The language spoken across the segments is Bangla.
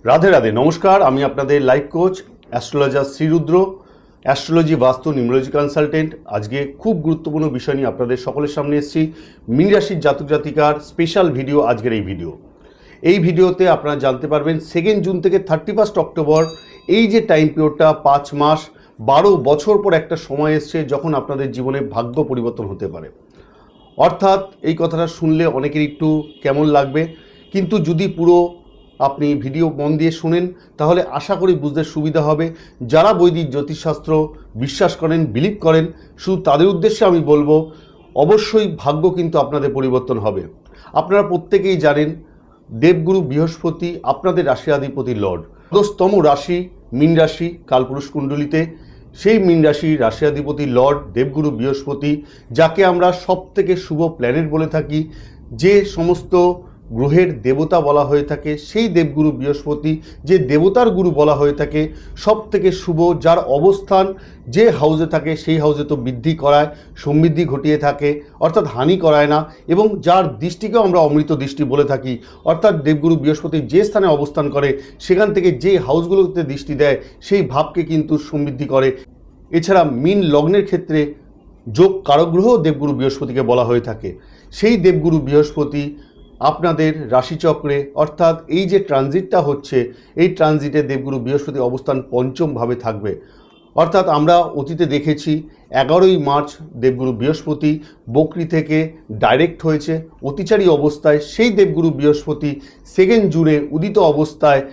রাধে রাধে, নমস্কার। আমি আপনাদের লাইফ কোচ অ্যাস্ট্রোলজার শ্রীরুদ্র, অ্যাস্ট্রোলজি বাস্তু নিউমোলজি কনসালটেন্ট। আজকে খুব গুরুত্বপূর্ণ বিষয় নিয়ে আপনাদের সকলের সামনে এসেছি। মীন রাশির জাতক জাতিকার স্পেশাল ভিডিও আজকের এই ভিডিওতে আপনারা জানতে পারবেন 2 জুন থেকে 31 অক্টোবর এই যে টাইম পিরিয়ডটা 5 মাস 12 বছর পর একটা সময় এসছে যখন আপনাদের জীবনে ভাগ্য পরিবর্তন হতে পারে। অর্থাৎ এই কথাটা শুনলে অনেকের একটু কেমন লাগবে, কিন্তু যদি পুরো আপনি ভিডিও মন দিয়ে শুনেন তাহলে আশা করি বুঝতে সুবিধা হবে। যারা বৈদিক জ্যোতিষশাস্ত্র বিশ্বাস করেন, বিলিভ করেন, শুধু তাদের উদ্দেশ্যে আমি বলবো, অবশ্যই ভাগ্য কিন্তু আপনাদের পরিবর্তন হবে। আপনারা প্রত্যেকেই জানেন দেবগুরু বৃহস্পতি আপনাদের রাশিয়াধিপতি লর্ড। 12তম রাশি মীন রাশি কালপুরুষ কুণ্ডলিতে সেই মীন রাশি রাশিয়াধিপতি লর্ড দেবগুরু বৃহস্পতি, যাকে আমরা সবথেকে শুভ প্ল্যানেট বলে থাকি, যে সমস্ত গ্রহের দেবতা বলা হয়ে থাকে সেই দেবগুরু বৃহস্পতি, যে দেবতার গুরু বলা হয়ে থাকে, সব থেকে শুভ, যার অবস্থান যে হাউসে থাকে সেই হাউসে তো বৃদ্ধি করায়, সমৃদ্ধি ঘটিয়ে থাকে, অর্থাৎ হানি করায় না, এবং যার দৃষ্টিকেও আমরা অমৃত দৃষ্টি বলে থাকি। অর্থাৎ দেবগুরু বৃহস্পতি যে স্থানে অবস্থান করে সেখান থেকে যে হাউসগুলোতে দৃষ্টি দেয় সেই ভাবকে কিন্তু সমৃদ্ধি করে। এছাড়া মীন লগ্নের ক্ষেত্রে যোগ কারগ্রহ দেবগুরু বৃহস্পতিকে বলা হয়ে থাকে। সেই দেবগুরু বৃহস্পতি আপনাদের রাশিচক্রে, অর্থাৎ এই যে ট্রানজিটটা হচ্ছে এই ট্রানজিটে দেবগুরু বৃহস্পতি অবস্থান পঞ্চমভাবে থাকবে। অর্থাৎ আমরা অতীতে দেখেছি 11ই মার্চ দেবগুরু বৃহস্পতি বকরি থেকে ডাইরেক্ট হয়েছে অতিচারী অবস্থায়। সেই দেবগুরু বৃহস্পতি 2 জুনে উদিত অবস্থায়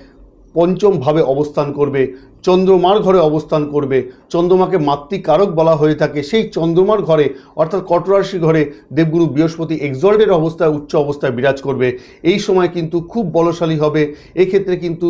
পঞ্চমভাবে অবস্থান করবে, চন্দ্রমার ঘরে অবস্থান করবে। চন্দ্রমাকে মাতৃকারক বলা হয়ে থাকে। সেই চন্দ্রমার ঘরে অর্থাৎ কর্কট রাশি ঘরে দেবগুরু বৃহস্পতি এক্সল্টেড অবস্থায়, উচ্চ অবস্থায় বিরাজ করবে। এই সময় কিন্তু খুব বলশালী হবে। এক্ষেত্রে কিন্তু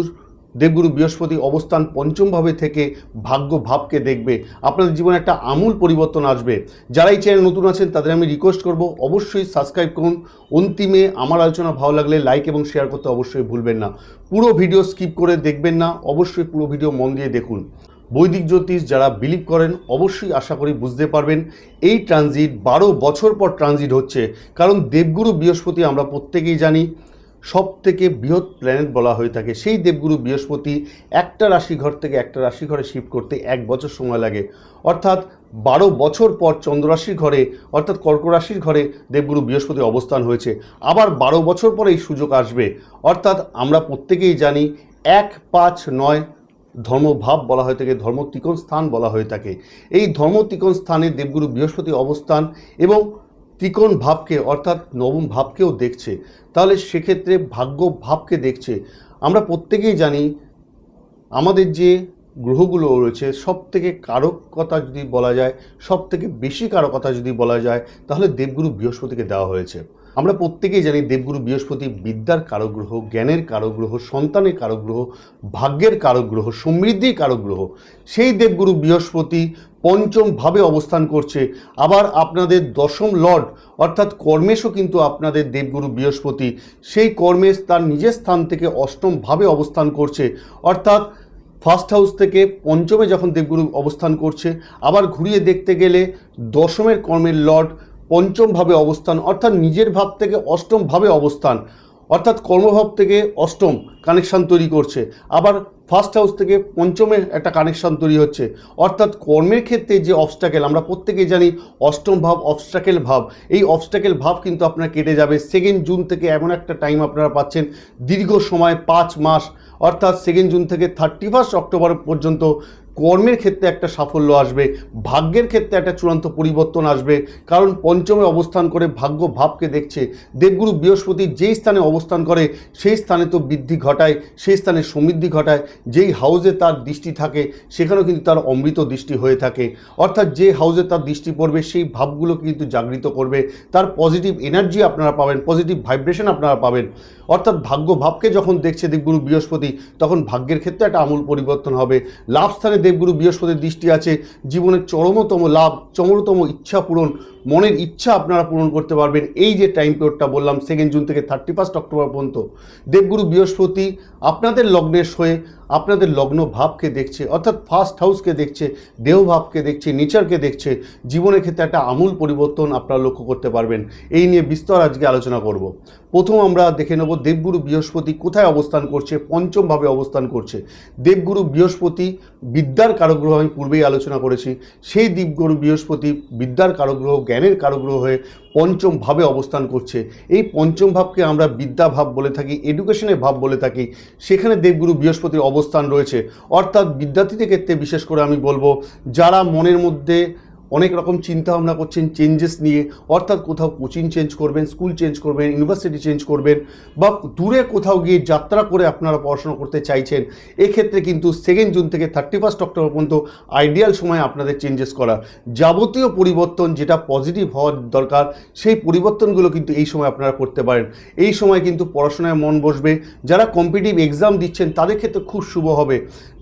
দেবগুরু বৃহস্পতি অবস্থান পঞ্চমভাবে থেকে ভাগ্য ভাবকে দেখবে। আপনাদের জীবনে একটা আমূল পরিবর্তন আসবে। যারা এই চ্যানেল নতুন আছেন তাদের আমি রিকোয়েস্ট করব অবশ্যই সাবস্ক্রাইব করুন। অন্তিমে আমার আলোচনা ভালো লাগলে লাইক এবং শেয়ার করতে অবশ্যই ভুলবেন না। পুরো ভিডিও স্কিপ করে দেখবেন না, অবশ্যই পুরো ভিডিও মন দিয়ে দেখুন। বৈদিক জ্যোতিষ যারা বিলিভ করেন অবশ্যই আশা করি বুঝতে পারবেন এই ট্রানজিট 12 বছর পর ট্রানজিট হচ্ছে। কারণ দেবগুরু বৃহস্পতি আমরা প্রত্যেকেই জানি সব থেকে বৃহৎ প্ল্যানেট বলা হয়ে থাকে। সেই দেবগুরু বৃহস্পতি একটা রাশিঘর থেকে একটা রাশিঘরে শিফট করতে 1 বছর সময় লাগে। অর্থাৎ 12 বছর পর চন্দ্ররাশির ঘরে অর্থাৎ কর্কট রাশির ঘরে দেবগুরু বৃহস্পতি অবস্থান হয়েছে। আবার 12 বছর পরে এই সুযোগ আসবে। অর্থাৎ আমরা প্রত্যেকেই জানি 1, 5, 9 ধর্মভাব বলা হয়ে থাকে, ধর্ম ত্রিকোণ স্থান বলা হয়ে থাকে। এই ধর্ম ত্রিকোণ স্থানে দেবগুরু বৃহস্পতি অবস্থান এবং ত্রিকোণ ভাবকে অর্থাৎ নবম ভাবকেও দেখছে। তাহলে সেক্ষেত্রে ভাগ্য ভাবকে দেখছে। আমরা প্রত্যেকেই জানি আমাদের যে গ্রহগুলো রয়েছে সব থেকে কারকতা যদি বলা যায়, সব থেকে বেশি কারকতা যদি বলা যায় তাহলে দেবগুরু বৃহস্পতিকে দেওয়া হয়েছে। আমরা প্রত্যেকেই জানি দেবগুরু বৃহস্পতি বিদ্যার কারক গ্রহ, জ্ঞানের কারক গ্রহ, সন্তানের কারক গ্রহ, ভাগ্যের কারক গ্রহ, সমৃদ্ধির কারক গ্রহ। সেই দেবগুরু বৃহস্পতি পঞ্চমভাবে অবস্থান করছে। আবার আপনাদের দশম লর্ড অর্থাৎ কর্মেশও কিন্তু আপনাদের দেবগুরু বৃহস্পতি। সেই কর্মেশ তার নিজের স্থান থেকে অষ্টমভাবে অবস্থান করছে। অর্থাৎ ফার্স্ট হাউস থেকে পঞ্চমে যখন দেবগুরু অবস্থান করছে, আবার ঘুরিয়ে দেখতে গেলে দশমের কর্মের লর্ড পঞ্চমভাবে অবস্থান, অর্থাৎ নিজের ভাব থেকে অষ্টমভাবে অবস্থান, অর্থাৎ কর্মভাব থেকে অষ্টম কানেকশান তৈরি করছে। আবার ফার্স্ট হাউস থেকে পঞ্চমে একটা কানেকশান তৈরি হচ্ছে। অর্থাৎ কর্মের ক্ষেত্রে যে অবস্ট্যাকেল, আমরা প্রত্যেকেই জানি অষ্টম ভাব অবস্ট্যাকেল ভাব, এই অবস্ট্যাকেল ভাব কিন্তু আপনার কেটে যাবে। 2 জুন থেকে এমন একটা টাইম আপনারা পাচ্ছেন দীর্ঘ সময় 5 মাস, অর্থাৎ 2 জুন থেকে 31 অক্টোবর পর্যন্ত কর্মের ক্ষেত্রে একটা সাফল্য আসবে, ভাগ্যের ক্ষেত্রে একটা চূড়ান্ত পরিবর্তন আসবে। কারণ পঞ্চমে অবস্থান করে ভাগ্য ভাবকে দেখছে। দেবগুরু বৃহস্পতি যেই স্থানে অবস্থান করে সেই স্থানে তো বৃদ্ধি ঘটায়, সেই স্থানে সমৃদ্ধি ঘটায়। যেই হাউসে তার দৃষ্টি থাকে সেখানেও কিন্তু তার অমৃত দৃষ্টি হয়ে থাকে। অর্থাৎ যে হাউসে তার দৃষ্টি পড়বে সেই ভাবগুলো কিন্তু জাগৃত করবে, তার পজিটিভ এনার্জি আপনারা পাবেন, পজিটিভ ভাইব্রেশন আপনারা পাবেন। অর্থাৎ ভাগ্য ভাবকে যখন দেখছে দেবগুরু বৃহস্পতি তখন ভাগ্যের ক্ষেত্রে একটা আমূল পরিবর্তন হবে। লাভ স্থানে দেবগুরু বৃহস্পতির দৃষ্টি আছে, জীবনের চরমতম লাভ, চরমতম ইচ্ছা পূরণ, মনের ইচ্ছা আপনারা পূরণ করতে পারবেন। এই যে টাইম পিরিয়ডটা বললাম 2 জুন থেকে 31 অক্টোবর পর্যন্ত, দেবগুরু বৃহস্পতি আপনাদের লগ্নের হয়ে আপনাদের লগ্ন ভাবকে দেখছে, অর্থাৎ ফার্স্ট হাউসকে দেখছে, দেহ ভাবকে দেখছে, নেচারকে দেখছে। জীবনের ক্ষেত্রে একটা আমূল পরিবর্তন আপনারা লক্ষ্য করতে পারবেন। এই নিয়ে বিস্তর আজকে আলোচনা করব। প্রথম আমরা দেখে নেব দেবগুরু বৃহস্পতি কোথায় অবস্থান করছে, পঞ্চমভাবে অবস্থান করছে। দেবগুরু বৃহস্পতি বিদ্যার কারগ্রহ, আমি পূর্বেই আলোচনা করেছি। সেই দেবগুরু বৃহস্পতি বিদ্যার কারগ্রহ, জ্ঞানের কারগ্রহ হয়ে পঞ্চম ভাবে অবস্থান করছে। এই পঞ্চম ভাবকে আমরা বিদ্যা ভাব বলে থাকি, এডুকেশনের ভাব বলে থাকি। সেখানে দেবগুরু বৃহস্পতির অবস্থান রয়েছে, অর্থাৎ বিদ্যার্থীদের ক্ষেত্রে বিশেষ করে আমি বলবো, যারা মনের মধ্যে অনেক রকম চিন্তা ভাবনা করছেন চেঞ্জেস নিয়ে, অর্থাৎ কোথাও কোচিং চেঞ্জ করবেন, স্কুল চেঞ্জ করবেন, ইউনিভার্সিটি চেঞ্জ করবেন, বা দূরে কোথাও গিয়ে যাত্রা করে আপনারা পড়াশোনা করতে চাইছেন, এক্ষেত্রে কিন্তু 2 জুন থেকে 31 অক্টোবর পর্যন্ত আইডিয়াল সময় আপনাদের চেঞ্জেস করার। যাবতীয় পরিবর্তন যেটা পজিটিভ হওয়ার দরকার, সেই পরিবর্তনগুলো কিন্তু এই সময় আপনারা করতে পারেন। এই সময় কিন্তু পড়াশোনায় মন বসবে। যারা কম্পিটিটিভ এক্সাম দিচ্ছেন তাদের ক্ষেত্রে খুব শুভ হবে।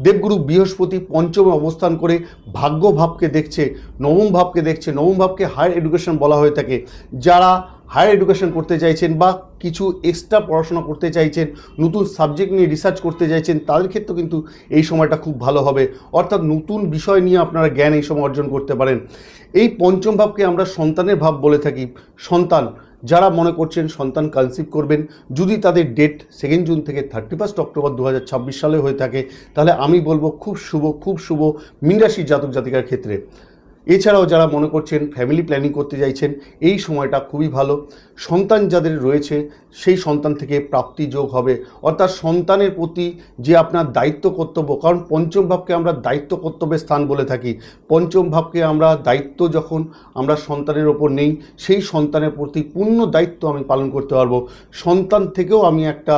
দেবগুরু বৃহস্পতি পঞ্চমে অবস্থান করে ভাগ্য ভাবকে দেখছে, নবম ভাবকে দেখছে। নবম ভাবকে হায়ার এডুকেশন বলা হয়ে থাকে। যারা হায়ার এডুকেশন করতে চাইছেন বা কিছু এক্সট্রা পড়াশোনা করতে চাইছেন, নতুন সাবজেক্ট নিয়ে রিসার্চ করতে চাইছেন, তাদের ক্ষেত্রে কিন্তু এই সময়টা খুব ভালো হবে। অর্থাৎ নতুন বিষয় নিয়ে আপনারা জ্ঞান এই সময় অর্জন করতে পারেন। এই পঞ্চম ভাবকে আমরা সন্তানের ভাব বলে থাকি। সন্তান, যারা মনে করছেন সন্তান কনসিভ করবেন, যদি তাদের ডেট 2 জুন থেকে 31 অক্টোবর 2026 সালে হয়ে থাকে, তাহলে আমি বলবো খুব শুভ, খুব শুভ মীন রাশির জাতক জাতিকার ক্ষেত্রে। এছাড়াও যারা মনে করছেন ফ্যামিলি প্ল্যানিং করতে চাইছেন, এই সময়টা খুবই ভালো। সন্তান যাদের রয়েছে সেই সন্তান থেকে প্রাপ্তি যোগ হবে, অর্থাৎ সন্তানের প্রতি যে আপনার দায়িত্ব কর্তব্য, কারণ পঞ্চম ভাবকে আমরা দায়িত্ব কর্তব্যের স্থান বলে থাকি। পঞ্চম ভাবকে আমরা দায়িত্ব যখন আমরা সন্তানের ওপর নেই, সেই সন্তানের প্রতি পূর্ণ দায়িত্ব আমি পালন করতে পারবো। সন্তান থেকেও আমি একটা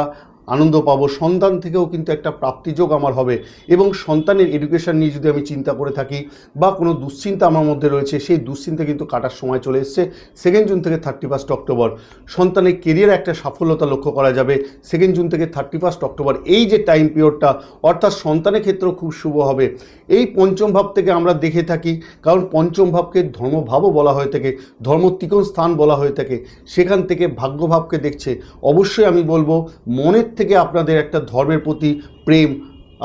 আনন্দ পাবো, সন্তান থেকেও কিন্তু একটা প্রাপ্তিযোগ আমার হবে। এবং সন্তানের এডুকেশন নিয়ে যদি আমি চিন্তা করে থাকি বা কোনো দুশ্চিন্তা আমার মধ্যে রয়েছে, সেই দুশ্চিন্তা কিন্তু কাটার সময় চলে এসছে 2 জুন থেকে 31 অক্টোবর। সন্তানের কেরিয়ারে একটা সাফল্যতা লক্ষ্য করা যাবে 2 জুন থেকে 31 অক্টোবর। এই যে টাইম পিরিয়ডটা, অর্থাৎ সন্তানের ক্ষেত্রেও খুব শুভ হবে। এই পঞ্চম ভাব থেকে আমরা দেখে থাকি, কারণ পঞ্চম ভাবকে ধর্মভাবও বলা হয়ে থাকে, ধর্ম ত্রিকোণ স্থান বলা হয়ে থাকে। সেখান থেকে ভাগ্যভাবকে দেখছে। অবশ্যই আমি বলবো মনের থেকে আপনাদের একটা ধর্মের প্রতি প্রেম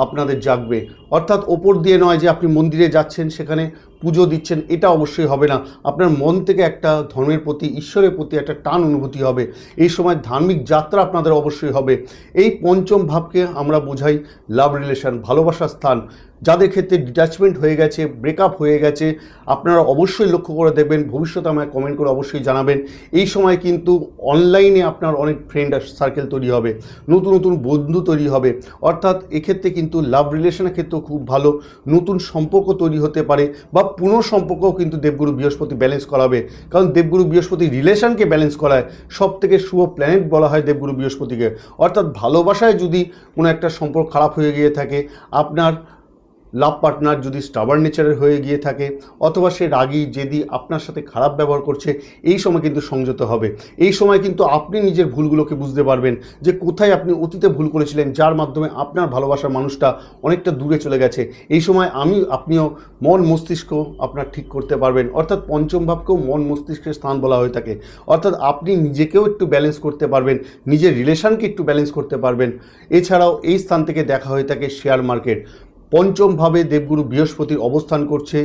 আপনাদের জাগবে। অর্থাৎ ওপর দিয়ে নয় যে আপনি মন্দিরে যাচ্ছেন, সেখানে পুজো দিচ্ছেন, এটা অবশ্যই হবে না। আপনার মন থেকে একটা ধর্মের প্রতি, ঈশ্বরের প্রতি একটা টান অনুভূতি হবে। এই সময় ধার্মিক যাত্রা আপনাদের অবশ্যই হবে। এই পঞ্চম ভাবকে আমরা বোঝাই লাভ রিলেশন, ভালোবাসার স্থান। যাদের ক্ষেত্রে ডিট্যাচমেন্ট হয়ে গেছে, ব্রেকআপ হয়ে গেছে, আপনারা অবশ্যই লক্ষ্য করে দেখবেন। ভবিষ্যতে আমায় কমেন্ট করে অবশ্যই জানাবেন। এই সময় কিন্তু অনলাইনে আপনার অনেক ফ্রেন্ড সার্কেল তৈরি হবে, নতুন নতুন বন্ধু তৈরি হবে। অর্থাৎ এক্ষেত্রে কিন্তু লাভ রিলেশনের ক্ষেত্রেও খুব ভালো, নতুন সম্পর্ক তৈরি হতে পারে, বা পুনঃসম্পর্কও কিন্তু দেবগুরু বৃহস্পতি ব্যালেন্স করাবে। কারণ দেবগুরু বৃহস্পতি রিলেশনকে ব্যালেন্স করায়। সব থেকে শুভ প্ল্যানেট বলা হয় দেবগুরু বৃহস্পতিকে। অর্থাৎ ভালোবাসায় যদি কোনো একটা সম্পর্ক খারাপ হয়ে গিয়ে থাকে, আপনার লাভ পার্টনার যদি স্টাবার্ন নেচারের হয়ে গিয়ে থাকে, অথবা সে রাগী জেদি আপনার সাথে খারাপ ব্যবহার করছে, এই সময় কিন্তু সংযত হবে। এই সময় কিন্তু আপনি নিজের ভুলগুলোকে বুঝতে পারবেন যে কোথায় আপনি অতীতে ভুল করেছিলেন, যার মাধ্যমে আপনার ভালোবাসার মানুষটা অনেকটা দূরে চলে গেছে। এই সময় আপনিও মন মস্তিষ্ক আপনার ঠিক করতে পারবেন। অর্থাৎ পঞ্চম ভাবকেও মন মস্তিষ্কের স্থান বলা হয়ে থাকে। অর্থাৎ আপনি নিজেকেও একটু ব্যালেন্স করতে পারবেন, নিজের রিলেশনকে একটু ব্যালেন্স করতে পারবেন। এছাড়াও এই স্থান থেকে দেখা হয়ে থাকে শেয়ার মার্কেট। পঞ্চমভাবে দেবগুরু বৃহস্পতির অবস্থান করছে,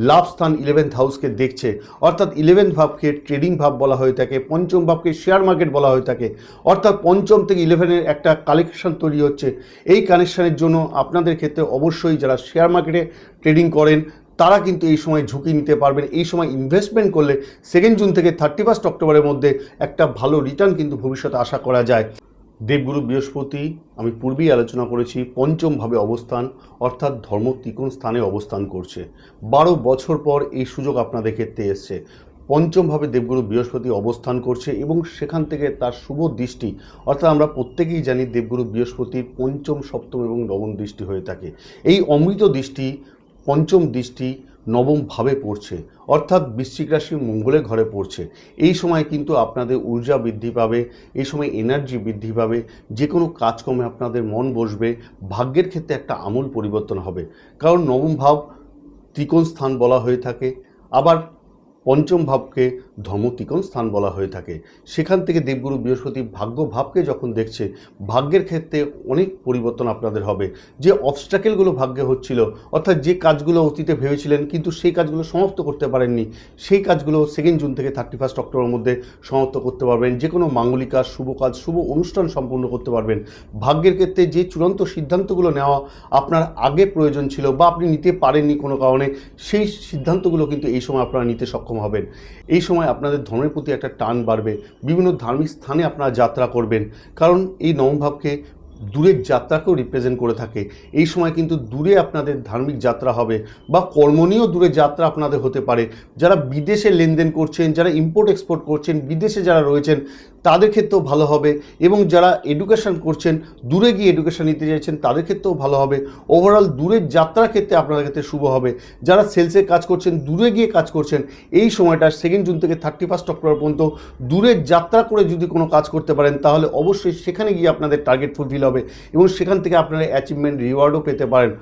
লাভ স্থান 11th হাউসকে দেখছে। অর্থাৎ 11th ভাবকে ট্রেডিং ভাব বলা হয়ে থাকে, পঞ্চম ভাবকে শেয়ার মার্কেট বলা হয়ে থাকে। অর্থাৎ পঞ্চম থেকে 11-এর একটা কালেকশন তৈরি হচ্ছে। এই কানেকশানের জন্য আপনাদের ক্ষেত্রে অবশ্যই যারা শেয়ার মার্কেটে ট্রেডিং করেন, তারা কিন্তু এই সময় ঝুঁকি নিতে পারবেন। এই সময় ইনভেস্টমেন্ট করলে 2 জুন থেকে 31 অক্টোবরের মধ্যে একটা ভালো রিটার্ন কিন্তু ভবিষ্যতে আশা করা যায়। দেবগুরু বৃহস্পতি আমি পূর্বেই আলোচনা করেছি পঞ্চমভাবে অবস্থান, অর্থাৎ ধর্ম ত্রিকোণ স্থানে অবস্থান করছে। 12 বছর পর এই সুযোগ আপনাদের ক্ষেত্রে এসছে। পঞ্চমভাবে দেবগুরু বৃহস্পতি অবস্থান করছে এবং সেখান থেকে তার শুভ দৃষ্টি, অর্থাৎ আমরা প্রত্যেকেই জানি দেবগুরু বৃহস্পতির পঞ্চম, সপ্তম এবং নবম দৃষ্টি হয়ে থাকে। এই অমৃত দৃষ্টি, পঞ্চম দৃষ্টি নবম ভাবে পড়ছে, অর্থাৎ বৃশ্চিক রাশি মঙ্গলের ঘরে পড়ছে। এই সময় কিন্তু আপনাদের ঊর্জা বৃদ্ধি পাবে, এই সময় এনার্জি বৃদ্ধি পাবে, যে কোনো কাজকর্মে আপনাদের মন বসবে, ভাগ্যের ক্ষেত্রে একটা আমূল পরিবর্তন হবে। কারণ নবম ভাব ত্রিকোণ স্থান বলা হয়ে থাকে, আবার পঞ্চম ভাবকে ধর্মত্রিকোণ স্থান বলা হয়ে থাকে। সেখান থেকে দেবগুরু বৃহস্পতি ভাগ্য ভাবকে যখন দেখছে, ভাগ্যের ক্ষেত্রে অনেক পরিবর্তন আপনাদের হবে। যে অবস্ট্রাকেলগুলো ভাগ্যে হচ্ছিল, অর্থাৎ যে কাজগুলো অতীতে ভেবেছিলেন কিন্তু সেই কাজগুলো সমাপ্ত করতে পারেননি, সেই কাজগুলো 2 জুন থেকে 31 অক্টোবরের মধ্যে সমাপ্ত করতে পারবেন। যে কোনো মাঙ্গলিক কাজ, শুভ কাজ, শুভ অনুষ্ঠান সম্পূর্ণ করতে পারবেন। ভাগ্যের ক্ষেত্রে যে চূড়ান্ত সিদ্ধান্তগুলো নেওয়া আপনার আগে প্রয়োজন ছিল বা আপনি নিতে পারেননি কোনো কারণে, সেই সিদ্ধান্তগুলো কিন্তু এই সময় আপনারা নিতে সক্ষম হবেন। এই সময় আপনাদের ধর্মের প্রতি একটা টান বাড়বে, বিভিন্ন ধার্মিক স্থানে আপনারা যাত্রা করবেন, কারণ এই নবম ভাবকে দূরের যাত্রাকেও রিপ্রেজেন্ট করে থাকে। এই সময় কিন্তু দূরে আপনাদের ধার্মিক যাত্রা হবে বা কর্মনীয় দূরে যাত্রা আপনাদের হতে পারে। যারা বিদেশে লেনদেন করছেন, যারা ইম্পোর্ট এক্সপোর্ট করছেন, বিদেশে যারা রয়েছেন তাদের ক্ষেত্রেও ভালো হবে, এবং যারা এডুকেশন করছেন, দূরে গিয়ে এডুকেশন নিতে চাইছেন তাদের ক্ষেত্রেও ভালো হবে। ওভারঅল দূরের যাত্রার ক্ষেত্রে আপনাদের ক্ষেত্রে শুভ হবে। যারা সেলসের কাজ করছেন, দূরে গিয়ে কাজ করছেন, এই সময়টা 2 জুন থেকে 31 অক্টোবর পর্যন্ত দূরের যাত্রা করে যদি কোনো কাজ করতে পারেন তাহলে অবশ্যই সেখানে গিয়ে আপনাদের টার্গেট ফুলফিল হবে এবং সেখান থেকে আপনারা অ্যাচিভমেন্ট রিওয়ার্ডও পেতে পারেন।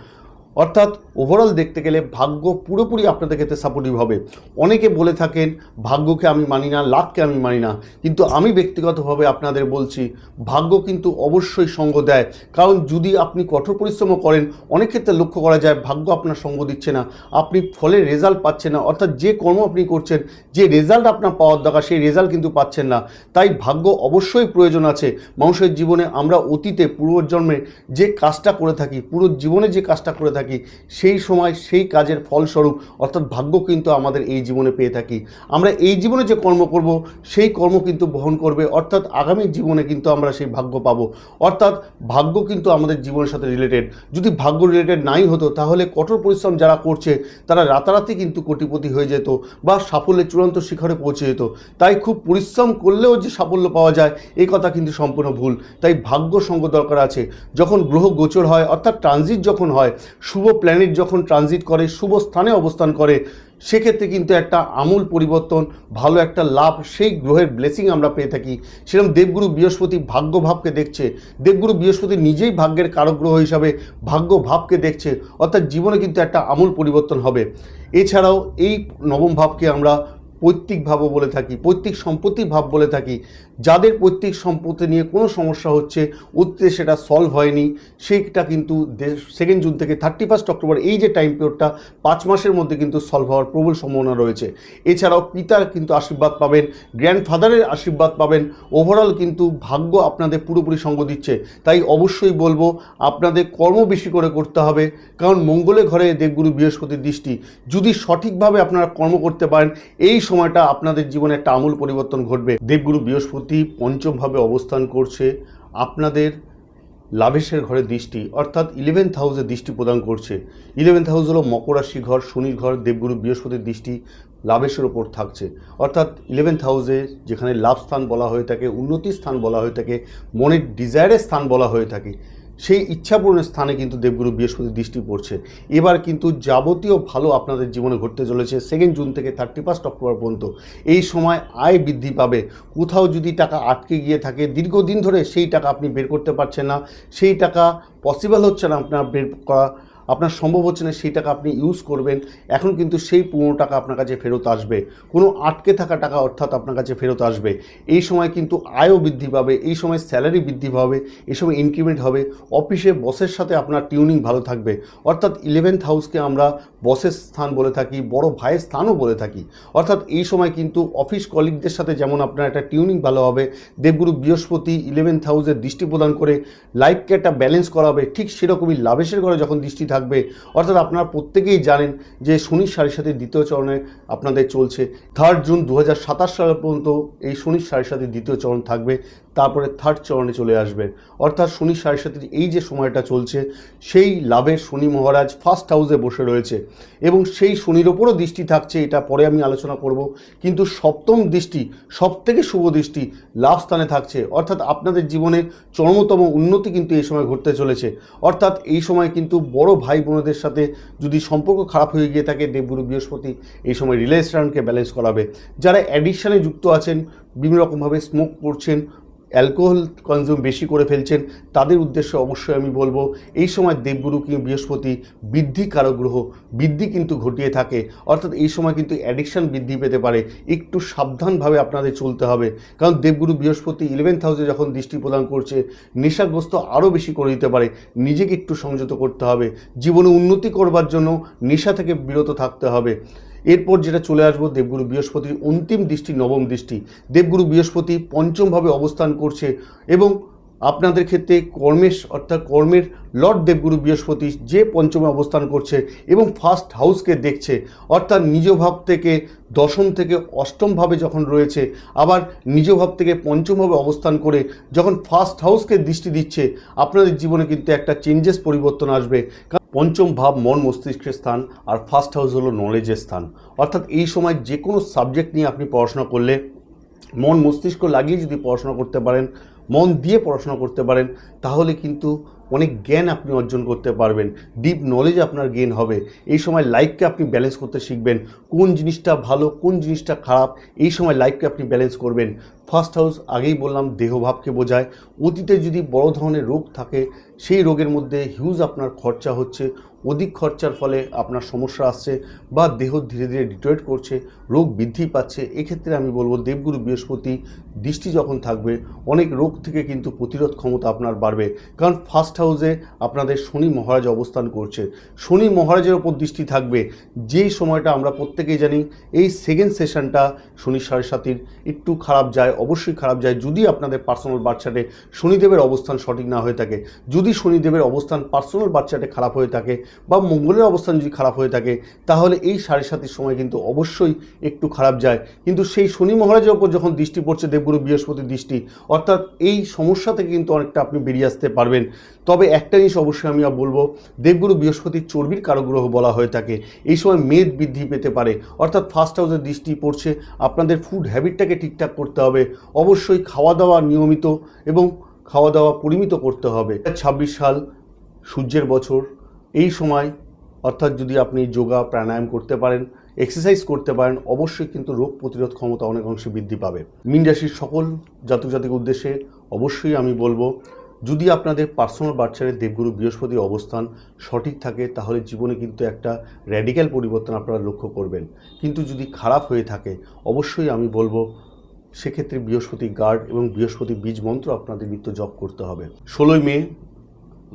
অর্থাৎ ওভারঅল দেখতে গেলে ভাগ্য পুরোপুরি আপনাদের ক্ষেত্রে সাপোর্টিভ হবে। অনেকে বলে থাকেন ভাগ্যকে আমি মানি না, লাককে আমি মানি না, কিন্তু আমি ব্যক্তিগতভাবে আপনাদের বলছি ভাগ্য কিন্তু অবশ্যই সঙ্গ দেয়। কারণ যদি আপনি কঠোর পরিশ্রমও করেন, অনেক ক্ষেত্রে লক্ষ্য করা যায় ভাগ্য আপনার সঙ্গ দিচ্ছে না, আপনি ফলে রেজাল্ট পাচ্ছেন না, অর্থাৎ যে কর্ম আপনি করছেন, যে রেজাল্ট আপনার পাওয়ার দরকার সেই রেজাল্ট কিন্তু পাচ্ছেন না। তাই ভাগ্য অবশ্যই প্রয়োজন আছে মানুষের জীবনে। আমরা অতীতে পূর্বজন্মে যে কাজটা করে থাকি, পুরো জীবনে যে কাজটা করে থাকি, সেই সময় সেই কাজের ফলস্বরূপ অর্থাৎ ভাগ্য কিন্তু আমাদের এই জীবনে পেয়ে থাকি। আমরা এই জীবনে যে কর্ম করব সেই কর্ম কিন্তু বহন করবে, অর্থাৎ আগামী জীবনে কিন্তু আমরা সেই ভাগ্য পাবো। অর্থাৎ ভাগ্য কিন্তু আমাদের জীবনের সাথে রিলেটেড। যদি ভাগ্য রিলেটেড নাই হতো তাহলে কঠোর পরিশ্রম যারা করছে তারা রাতারাতি কিন্তু কোটিপতি হয়ে যেত বা সাফল্যের চূড়ান্ত শিখরে পৌঁছে যেত। তাই খুব পরিশ্রম করলেও যে সাফল্য পাওয়া যায় এই কথা কিন্তু সম্পূর্ণ ভুল। তাই ভাগ্য সঙ্গ দরকার আছে। যখন গ্রহ গোচর হয় অর্থাৎ ট্রানজিট যখন হয়, শুভ প্ল্যানেট যখন ট্রানজিট করে, শুভ স্থানে অবস্থান করে, সেক্ষেত্রে কিন্তু একটা আমূল পরিবর্তন, ভালো একটা লাভ, সেই গ্রহের ব্লেসিং আমরা পেয়ে থাকি। সেরকম দেবগুরু বৃহস্পতি ভাগ্য ভাবকে দেখছে, দেবগুরু বৃহস্পতি নিজেই ভাগ্যের কারক গ্রহ হিসাবে ভাগ্য ভাবকে দেখছে, অর্থাৎ জীবনে কিন্তু একটা আমূল পরিবর্তন হবে। এছাড়াও এই নবম ভাবকে আমরা পৈতৃক ভাবও বলে থাকি, পৈতৃক সম্পত্তি ভাব বলে থাকি। যাদের পৈতৃক সম্পত্তি নিয়ে কোনো সমস্যা হচ্ছে, অতীতে সেটা সলভ হয়নি, সেইটা কিন্তু 2 জুন থেকে 31 অক্টোবর এই যে টাইম পিরিয়ডটা 5 মাসের মধ্যে কিন্তু সলভ হওয়ার প্রবল সম্ভাবনা রয়েছে। এছাড়াও পিতার কিন্তু আশীর্বাদ পাবেন, গ্র্যান্ডফাদারের আশীর্বাদ পাবেন। ওভারঅল কিন্তু ভাগ্য আপনাদের পুরোপুরি সঙ্গ দিচ্ছে। তাই অবশ্যই বলবো আপনাদের কর্ম বেশি করে করতে হবে, কারণ মঙ্গলের ঘরে দেবগুরু বৃহস্পতির দৃষ্টি। যদি সঠিকভাবে আপনারা কর্ম করতে পারেন এই সময়টা আপনাদের জীবনে একটা আমূল পরিবর্তন ঘটবে। দেবগুরু বৃহস্পতি পঞ্চমভাবে অবস্থান করছে, আপনাদের লাভেশের ঘরে দৃষ্টি অর্থাৎ 11th হাউসে দৃষ্টি প্রদান করছে। 11th হাউস হলো মকর রাশি ঘর, শনির ঘর। দেবগুরু বৃহস্পতির দৃষ্টি লাভেশের ওপর থাকছে, অর্থাৎ 11th হাউসে যেখানে লাভ স্থান বলা হয়ে থাকে, উন্নতির স্থান বলা হয়ে থাকে, মনের ডিজায়ারের স্থান বলা হয়ে থাকে, সেই ইচ্ছাপূরণের স্থানে কিন্তু দেবগুরু বৃহস্পতির দৃষ্টি পড়ছে। এবার কিন্তু যাবতীয় ভালো আপনাদের জীবনে ঘটতে চলেছে 2 জুন থেকে 31 অক্টোবর পর্যন্ত। এই সময় আয় বৃদ্ধি পাবে। কোথাও যদি টাকা আটকে গিয়ে থাকে দীর্ঘদিন ধরে, সেই টাকা আপনি বের করতে পারছেন না, সেই টাকা পসিবল হচ্ছে না আপনার বের করা, আপনার সম্ভব হচ্ছে না সেই টাকা আপনি ইউজ করবেন, এখন কিন্তু সেই পুরনো টাকা আপনার কাছে ফেরত আসবে। কোনো আটকে থাকা টাকা অর্থাৎ আপনার কাছে ফেরত আসবে। এই সময় কিন্তু আয়ও বৃদ্ধি পাবে, এই সময় স্যালারি বৃদ্ধি পাবে, এই সময় ইনক্রিমেন্ট হবে। অফিসে বসের সাথে আপনার টিউনিং ভালো থাকবে, অর্থাৎ 11th হাউসকে আমরা বসের স্থান বলে থাকি, বড় ভাইয়ের স্থানও বলে থাকি। অর্থাৎ এই সময় কিন্তু অফিস কলিগদের সাথে যেমন আপনার একটা টিউনিং ভালো হবে, দেবগুরু বৃহস্পতি 11th হাউসের দৃষ্টি প্রদান করে লাইফকে একটা ব্যালেন্স করাবে, ঠিক সেরকমই লাভেশের ঘরে যখন দৃষ্টি থাকবে, অর্থাৎ আপনারা প্রত্যেকেই জানেন যে শনির সাড়ে সাথে দ্বিতীয় চরণে আপনাদের চলছে। 3 জুন 2027 সাল পর্যন্ত এই শনির সাড়ে সাথে দ্বিতীয় চরণ থাকবে, তারপরে 3rd চরণে চলে আসবে। অর্থাৎ শনির সাড়ে সাথে এই যে সময়টা চলছে, সেই লাভের শনি মহারাজ 1st হাউসে বসে রয়েছে এবং সেই শনির ওপরও দৃষ্টি থাকছে, এটা পরে আমি আলোচনা করব। কিন্তু সপ্তম দৃষ্টি, সবথেকে শুভ দৃষ্টি লাভ স্থানে থাকছে, অর্থাৎ আপনাদের জীবনের চরমতম উন্নতি কিন্তু এই সময় ঘটতে চলেছে। অর্থাৎ এই সময় কিন্তু বড় ভাই বোনদের সাথে যদি সম্পর্ক খারাপ হয়ে গিয়ে থাকে, দেবগুরু বৃহস্পতি এই সময় রিলেশনকে ব্যালেন্স করাবে। যারা অ্যাডিকশানে যুক্ত আছেন, বিভিন্ন রকমভাবে স্মোক করছেন, অ্যালকোহল কনজিউম বেশি করে ফেলছেন তাদের উদ্দেশ্যে অবশ্যই আমি বলবো এই সময় দেবগুরু কি বৃহস্পতি বৃদ্ধি কারক গ্রহ, বৃদ্ধি কিন্তু ঘটিয়ে থাকে, অর্থাৎ এই সময় কিন্তু অ্যাডিকশান বৃদ্ধি পেতে পারে। একটু সাবধানভাবে আপনাদের চলতে হবে, কারণ দেবগুরু বৃহস্পতি 11th হাউসে যখন দৃষ্টি প্রদান করছে নেশাগ্রস্ত আরও বেশি করে দিতে পারে। নিজেকে একটু সংযত করতে হবে, জীবনে উন্নতি করবার জন্য নেশা থেকে বিরত থাকতে হবে। এরপর যেটা চলে আসবো দেবগুরু বৃহস্পতির অন্তিম দৃষ্টি, নবম দৃষ্টি। দেবগুরু বৃহস্পতি পঞ্চমভাবে অবস্থান করছে এবং আপনাদের ক্ষেত্রে অর্থাৎ কর্মের লর্ড দেবগুরু বৃহস্পতি যে পঞ্চমে অবস্থান করছে এবং ফার্স্ট হাউসকে দেখছে, অর্থাৎ নিজ ভাব থেকে দশম থেকে অষ্টমভাবে যখন রয়েছে, আবার নিজ ভাব থেকে পঞ্চমভাবে অবস্থান করে যখন ফার্স্ট হাউসকে দৃষ্টি দিচ্ছে, আপনাদের জীবনে কিন্তু একটা চেঞ্জেস পরিবর্তন আসবে। পঞ্চম ভাব মন মস্তিষ্কের স্থান, আর ফার্স্ট হাউস হলো নলেজের স্থান। অর্থাৎ এই সময় যে কোনো সাবজেক্ট নিয়ে আপনি পড়াশোনা করলে মন মস্তিষ্ক লাগিয়ে যদি পড়াশোনা করতে পারেন, মন দিয়ে পড়াশোনা করতে পারেন, তাহলে কিন্তু অনেক জ্ঞান আপনি অর্জন করতে পারবেন, ডিপ নলেজ আপনার গেইন হবে। এই সময় লাইফকে আপনি ব্যালেন্স করতে শিখবেন, কোন জিনিসটা ভালো কোন জিনিসটা খারাপ, এই সময় লাইফকে আপনি ব্যালেন্স করবেন। ফার্স্ট হাউস আগেই বললাম দেহভাবকে বোঝায়। অতীতে যদি বড় ধরনের রোগ থাকে, সেই রোগের মধ্যে হিউজ আপনার খরচা হচ্ছে, অধিক খরচার ফলে আপনার সমস্যা আসছে বা দেহ ধীরে ধীরে ডিটোরেট করছে, রোগ বৃদ্ধি পাচ্ছে, এক্ষেত্রে আমি বলবো দেবগুরু বৃহস্পতি দৃষ্টি যখন থাকবে অনেক রোগ থেকে কিন্তু প্রতিরোধ ক্ষমতা আপনার বাড়বে। কারণ ফার্স্ট হাউসে আপনাদের শনি মহারাজ অবস্থান করছে, শনি মহারাজের ওপর দৃষ্টি থাকবে। যেই সময়টা আমরা প্রত্যেকেই জানি এই সেকেন্ড সেশনটা শনি সাড়ে সাতির একটু খারাপ যায়, অবশ্যই খারাপ যায় যদি আপনাদের পার্সোনাল বার্থ চার্টে শনিদেবের অবস্থান সঠিক না হয়ে থাকে। যদি শনিদেবের অবস্থান পার্সোনাল বার্থ চার্টে খারাপ হয়ে থাকে বা মঙ্গলের অবস্থান যদি খারাপ হয়ে থাকে, তাহলে এই সাড়ে সাতির সময় কিন্তু অবশ্যই একটু খারাপ যায়। কিন্তু সেই শনি মহারাজের ওপর যখন দৃষ্টি পড়ছে দেবগুরু বৃহস্পতির দৃষ্টি, অর্থাৎ এই সমস্যা থেকে কিন্তু অনেকটা আপনি বেরিয়ে আসতে পারবেন। তবে একটা জিনিস অবশ্যই আমি বলবো, দেবগুরু বৃহস্পতির চর্বির কারক গ্রহ বলা হয়ে থাকে। এই সময় মেদ বৃদ্ধি পেতে পারে, অর্থাৎ ফার্স্ট হাউসের দৃষ্টি পড়ছে, আপনাদের ফুড হ্যাবিটটাকে ঠিকঠাক করতে হবে। অবশ্যই খাওয়া দাওয়া নিয়মিত এবং খাওয়া দাওয়া পরিমিত করতে হবে। 26 সাল সূর্যের বছর, এই সময় অর্থাৎ যদি আপনি যোগা প্রাণায়াম করতে পারেন, এক্সারসাইজ করতে পারেন, অবশ্যই কিন্তু রোগ প্রতিরোধ ক্ষমতা অনেক অংশে বৃদ্ধি পাবে। মীন রাশির সকল জাতক জাতিক উদ্দেশ্যে অবশ্যই আমি বলবো, যদি আপনাদের পার্সোনাল বার্থ চার্টে দেবগুরু বৃহস্পতির অবস্থান সঠিক থাকে, তাহলে জীবনে কিন্তু একটা র্যাডিক্যাল পরিবর্তন আপনারা লক্ষ্য করবেন। কিন্তু যদি খারাপ হয়ে থাকে, অবশ্যই আমি বলবো সেক্ষেত্রে বৃহস্পতি গার্ড এবং বৃহস্পতি বীজ মন্ত্র আপনাদের নিত্য জপ করতে হবে। 16 মে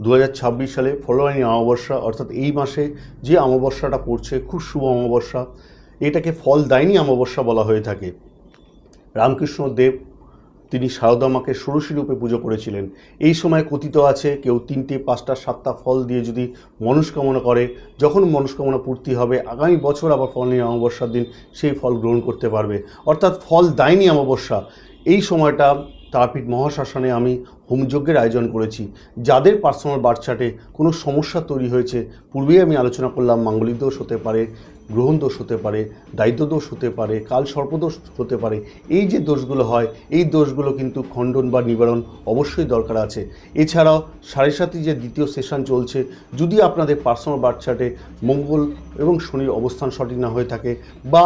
2026 সালে ফলোয়াইনি অমাবস্যা, অর্থাৎ এই মাসে যে অমাবস্যাটা পড়ছে খুব শুভ অমাবস্যা, এটাকে ফলদায়িনী অমাবস্যা বলা হয়ে থাকে। রামকৃষ্ণ দেব তিনি শারদা মাকে ষোড়শী রূপে পুজো করেছিলেন। এই সময় কথিত আছে কেউ 3টে 5টা 7টা ফল দিয়ে যদি মনস্কামনা করে, যখন মনস্কামনা পূর্তি হবে আগামী বছর আবার ফলদায়িনী অমাবস্যার দিন সেই ফল গ্রহণ করতে পারবে, অর্থাৎ ফলদায়িনী অমাবস্যা। এই সময়টা তারাপীঠ মহাশ্মশানে আমি হোমযজ্ঞের আয়োজন করেছি। যাদের পার্সোনাল বার্থ চার্টে কোনো সমস্যা তৈরি হয়েছে, পূর্বেই আমি আলোচনা করলাম, মাঙ্গলিক দোষ হতে পারে, গ্রহণ দোষ হতে পারে, দায়িত্ব দোষ হতে পারে, কাল সর্পদোষ হতে পারে, এই যে দোষগুলো হয় এই দোষগুলো কিন্তু খণ্ডন বা নিবারণ অবশ্যই দরকার আছে। এছাড়াও সাড়ে সাতি যে দ্বিতীয় সেশন চলছে, যদি আপনাদের পার্সোনাল বার্থ চার্টে মঙ্গল এবং শনির অবস্থান সঠিক না হয়ে থাকে বা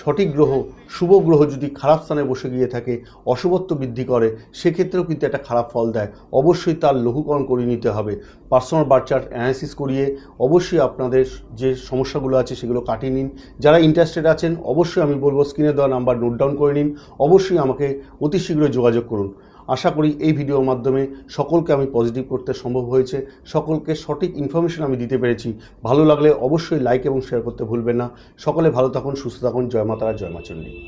সঠিক গ্রহ শুভ গ্রহ যদি খারাপ স্থানে বসে গিয়ে থাকে, অশুভত্ব বৃদ্ধি করে, সেক্ষেত্রেও কিন্তু একটা খারাপ ফল দেয়। অবশ্যই তার লঘুকরণ করিয়ে নিতে হবে। পার্সোনাল বার্থ চার্ট অ্যানালিসিস করিয়ে অবশ্যই আপনাদের যে সমস্যাগুলো আছে সেগুলো কাটিয়ে নিন। যারা ইন্টারেস্টেড আছেন অবশ্যই আমি বলবো স্ক্রিনে দেওয়া নাম্বার নোট ডাউন করে নিন, অবশ্যই আমাকে অতি শীঘ্রই যোগাযোগ করুন। আশা করি এই ভিডিওর মাধ্যমে সকলকে আমি পজিটিভ করতে সম্ভব হয়েছে, সকলকে সঠিক ইনফরমেশন আমি দিতে পেরেছি। ভালো লাগলে অবশ্যই লাইক এবং শেয়ার করতে ভুলবেন না। সকলে ভালো থাকুন, সুস্থ থাকুন। জয় মা তারা, জয় মা চণ্ডী।